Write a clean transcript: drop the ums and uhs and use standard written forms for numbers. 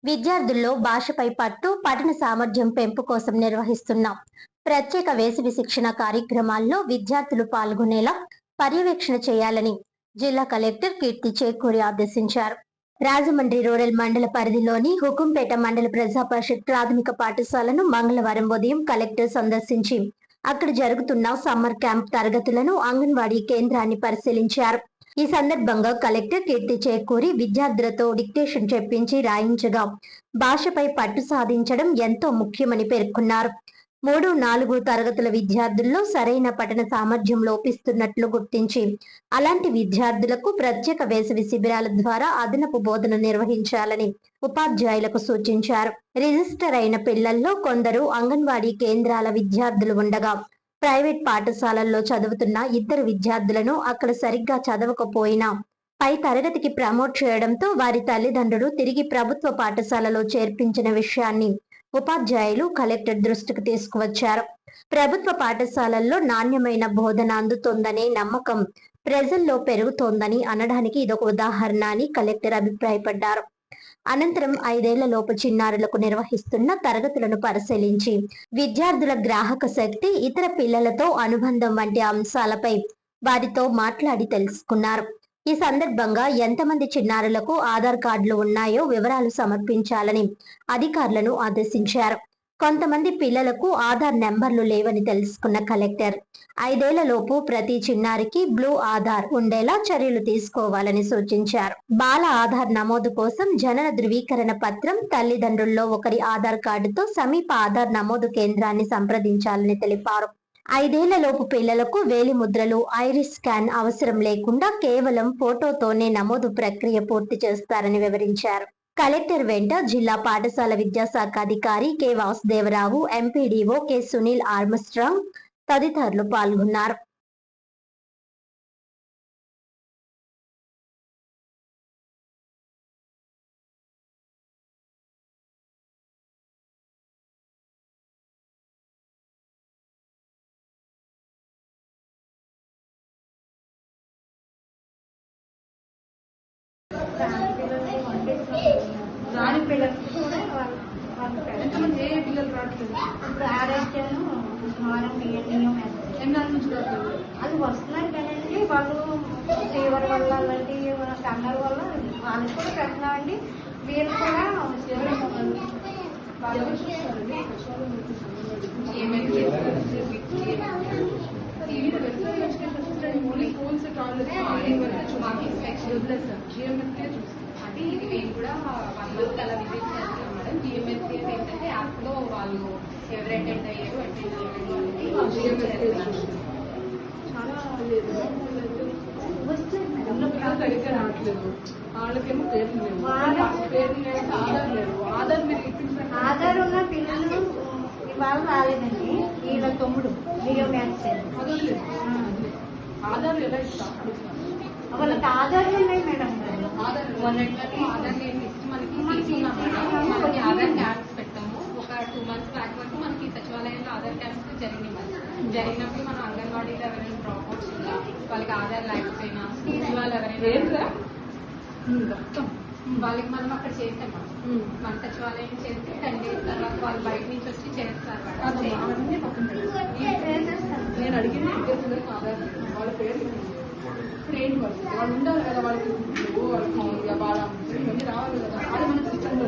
విద్యార్థుల్లో భాషపై పట్టు, పఠన సామర్థ్యం పెంపు కోసం నిర్వహిస్తున్న ప్రత్యేక వేసవి శిక్షణ కార్యక్రమాల్లో విద్యార్థులు పాల్గొనేలా పర్యవేక్షణ చేయాలని జిల్లా కలెక్టర్ కీర్తి చేకూరి ఆదేశించారు. రాజమండ్రి రూరల్ మండల పరిధిలోని హుకుంపేట మండల ప్రజా పరిషత్ ప్రాథమిక పాఠశాలను మంగళవారం ఉదయం కలెక్టర్ సందర్శించి అక్కడ జరుగుతున్న సమ్మర్ క్యాంప్ తరగతులను, అంగన్వాడీ కేంద్రాన్ని పరిశీలించారు. ఈ సందర్భంగా కలెక్టర్ కీర్తి చేకూరి విద్యార్థులతో డిక్టేషన్ చెప్పించి రాయించగా భాషపై పట్టు సాధించడం ఎంతో ముఖ్యమని పేర్కొన్నారు. 3, 4 తరగతుల విద్యార్థుల్లో సరైన పఠన సామర్థ్యం లోపిస్తున్నట్లు గుర్తించి అలాంటి విద్యార్థులకు ప్రత్యేక వేసవి శిబిరాల ద్వారా అదనపు బోధన నిర్వహించాలని ఉపాధ్యాయులకు సూచించారు. రిజిస్టర్ అయిన పిల్లల్లో కొందరు అంగన్వాడీ కేంద్రాల విద్యార్థులు ఉండగా ప్రైవేట్ పాఠశాలల్లో చదువుతున్న ఇద్దరు విద్యార్థులను అక్కడ సరిగ్గా చదవకపోయినా పై తరగతికి ప్రమోట్ చేయడంతో వారి తల్లిదండ్రులు తిరిగి ప్రభుత్వ పాఠశాలలో చేర్పించిన విషయాన్ని ఉపాధ్యాయులు కలెక్టర్ దృష్టికి తీసుకువచ్చారు. ప్రభుత్వ పాఠశాలల్లో నాణ్యమైన బోధన అందుతోందనే నమ్మకం ప్రజల్లో పెరుగుతోందని అనడానికి ఇదొక ఉదాహరణ అని కలెక్టర్ అభిప్రాయపడ్డారు. అనంతరం 5 ఏళ్ల లోపు చిన్నారులకు నిర్వహిస్తున్న తరగతులను పరిశీలించి విద్యార్థుల గ్రాహక శక్తి, ఇతర పిల్లలతో అనుబంధం వంటి అంశాలపై వారితో మాట్లాడి తెలుసుకున్నారు. ఈ సందర్భంగా ఎంతమంది చిన్నారులకు ఆధార్ కార్డులు ఉన్నాయో వివరాలు సమర్పించాలని అధికారులను ఆదేశించారు. కొంతమంది పిల్లలకు ఆధార్ నెంబర్లు లేవని తెలుసుకున్న కలెక్టర్ 5 ఏళ్ల లోపు ప్రతి చిన్నారికి బ్లూ ఆధార్ ఉండేలా చర్యలు తీసుకోవాలని సూచించారు. బాల ఆధార్ నమోదు కోసం జనన ధృవీకరణ పత్రం, తల్లిదండ్రుల్లో ఒకరి ఆధార్ కార్డుతో సమీప ఆధార్ నమోదు కేంద్రాన్ని సంప్రదించాలని తెలిపారు. 5 ఏళ్ల లోపు పిల్లలకు వేలి ముద్రలు, ఐరిస్ స్కాన్ అవసరం లేకుండా కేవలం ఫోటోతోనే నమోదు ప్రక్రియ పూర్తి చేస్తారని వివరించారు. కలెక్టర్ వెంట జిల్లా పాఠశాల విద్యాశాఖ అధికారి K Vasudevarao, MPDO K Sunil Armstrong తదితరులు పాల్గొన్నారు. రాని పిల్లలు ఎంతమంది ఏ పిల్లలు రావట్లేదు? ఇప్పుడు ఆర్ఎస్ఎన్ ఉస్మానం బిఎన్ఎం ఎన్నాళ్ళ నుంచి రావట్లేదు? అది వస్తున్నారు కదండి. వాళ్ళు ఫీవర్ వల్ల అలాంటి కన్నర్ వల్ల వాళ్ళకి కూడా పెట్టినామండి. వీళ్ళు కూడా స్కూల్స్ అది ఇది మేము కూడా 1 month అలా విజిట్ చేస్తాం మేడం. జిఎంఎస్సీ ఏంటంటే యాప్ లో వాళ్ళు ఎవరు అటెండ్ అయ్యారు చాలా సరిగ్గా రావట్లేదు. వాళ్ళకేమో పేర్లు లేవు, ఆధార్ మీరు ఇప్పించారు. ఆధార్ ఉన్న పిల్లలు ఇవాళ రాలేదండి. వీళ్ళ తమ్ముడు లియో మ్యాథ్స్ ఆధార్ ఎలా ఇస్తాం? వాళ్ళకి ఆధార్లు ఉన్నాయి మేడం. ఆధార్ నేమ్ ఇస్తే మనకి తీసుకున్నాం మేడం. మనకి ఆధార్ క్యాంప్స్ పెట్టాము. ఒక 2 months బ్యాక్ వరకు మనకి సచివాలయంలో ఆధార్ క్యాంప్స్ జరిగినప్పుడు మనం అంగన్వాడీలో ఎవరైనా డ్రాప్ అవుట్స్ ఉందా, వాళ్ళకి ఆధార్ లేకపోయినా, స్కూల్ వాళ్ళు ఎవరైనా వాళ్ళకి మనం అక్కడ చేసాం. మన సచివాలయం చేస్తే 10 days తర్వాత వాళ్ళు బయట నుంచి వచ్చి చేస్తారు మేడం. నేను అడిగిన ఆధార్ వాళ్ళ పేరు ట్రైన్ వాళ్ళు ఉండాలి కదా. వాళ్ళకి వాళ్ళకి బాగా ఇవన్నీ రావాలి కదా. అది మన సిస్టంలో